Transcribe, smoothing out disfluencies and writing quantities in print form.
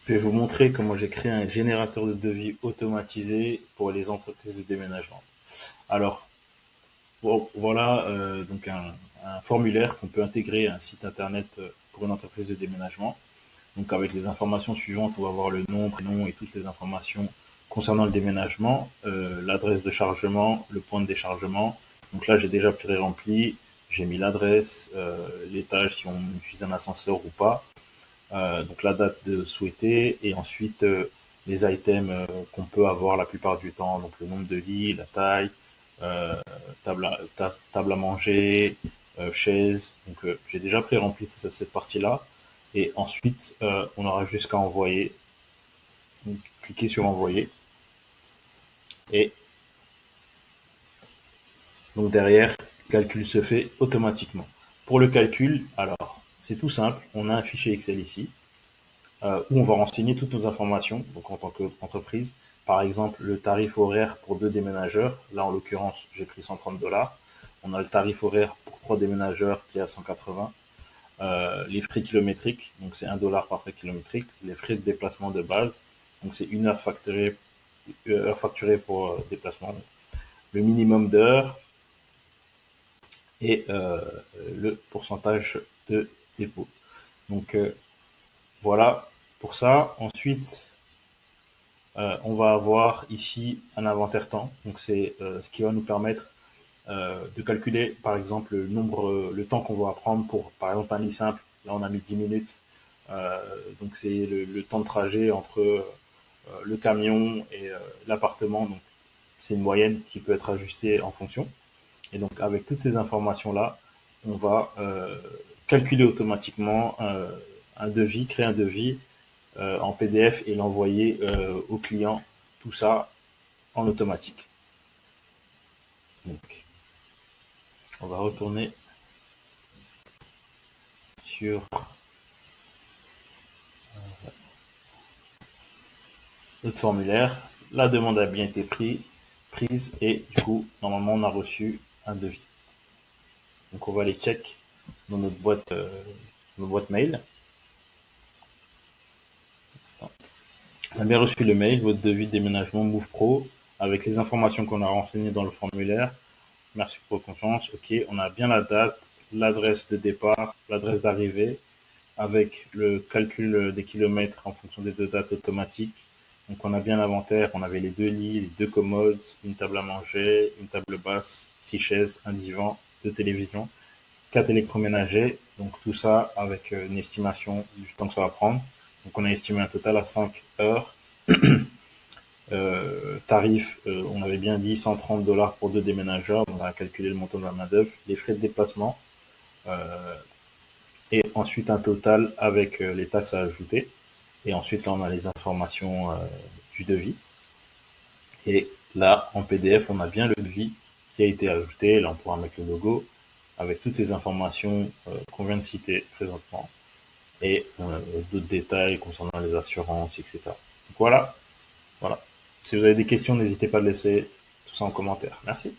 Je vais vous montrer comment j'ai créé un générateur de devis automatisé pour les entreprises de déménagement. Alors, voilà donc un formulaire qu'on peut intégrer à un site internet pour une entreprise de déménagement. Donc avec les informations suivantes, on va voir le nom, prénom et toutes les informations concernant le déménagement, l'adresse de chargement, le point de déchargement. Donc là, j'ai déjà pré-rempli, j'ai mis l'adresse, l'étage si on utilise un ascenseur ou pas, donc la date de souhaiter et ensuite les items qu'on peut avoir la plupart du temps, donc le nombre de lits, la taille, euh, table à manger, chaise. Donc j'ai déjà pré-rempli cette partie-là. Et ensuite, on aura jusqu'à envoyer. Donc, cliquez sur envoyer. Et donc derrière, le calcul se fait automatiquement. Pour le calcul, alors, c'est tout simple. On a un fichier Excel ici où on va renseigner toutes nos informations, donc en tant qu'entreprise. Par exemple, le tarif horaire pour 2 déménageurs. Là, en l'occurrence, j'ai pris 130 $. On a le tarif horaire pour 3 déménageurs qui est à 180. Les frais kilométriques, donc c'est 1 $ par frais kilométrique. Les frais de déplacement de base, donc c'est une heure facturée pour déplacement. Le minimum d'heures et le pourcentage de dépôt. Donc voilà pour ça. Ensuite, on va avoir ici un inventaire temps. Donc c'est ce qui va nous permettre de calculer par exemple le temps qu'on va prendre pour par exemple un lit simple. Là on a mis 10 minutes. Donc c'est le temps de trajet entre le camion et l'appartement. Donc c'est une moyenne qui peut être ajustée en fonction. Et donc avec toutes ces informations-là, on va calculer automatiquement un devis, créer un devis en PDF et l'envoyer au client, tout ça en automatique. Donc, on va retourner sur notre formulaire. La demande a bien été prise et du coup, normalement, on a reçu un devis. Donc, on va aller check dans notre boîte mail. On a bien reçu le mail, votre devis de déménagement Move Pro avec les informations qu'on a renseignées dans le formulaire. Merci pour votre confiance. Ok, on a bien la date, l'adresse de départ, l'adresse d'arrivée, avec le calcul des kilomètres en fonction des deux dates automatiques. Donc on a bien l'inventaire, on avait les 2 lits, les 2 commodes, une table à manger, une table basse, 6 chaises, un divan, 2 télévisions, 4 électroménagers. Donc tout ça avec une estimation du temps que ça va prendre. Donc on a estimé un total à 5 heures. Tarif, on avait bien dit 130 $ pour 2 déménageurs. On a calculé le montant de la main d'œuvre, les frais de déplacement, et ensuite un total avec les taxes à ajouter. Et ensuite là on a les informations du devis. Et là en PDF on a bien le devis qui a été ajouté. Là on pourra mettre le logo avec toutes les informations qu'on vient de citer présentement et d'autres détails concernant les assurances, etc. Donc voilà. Si vous avez des questions, n'hésitez pas à laisser tout ça en commentaire. Merci.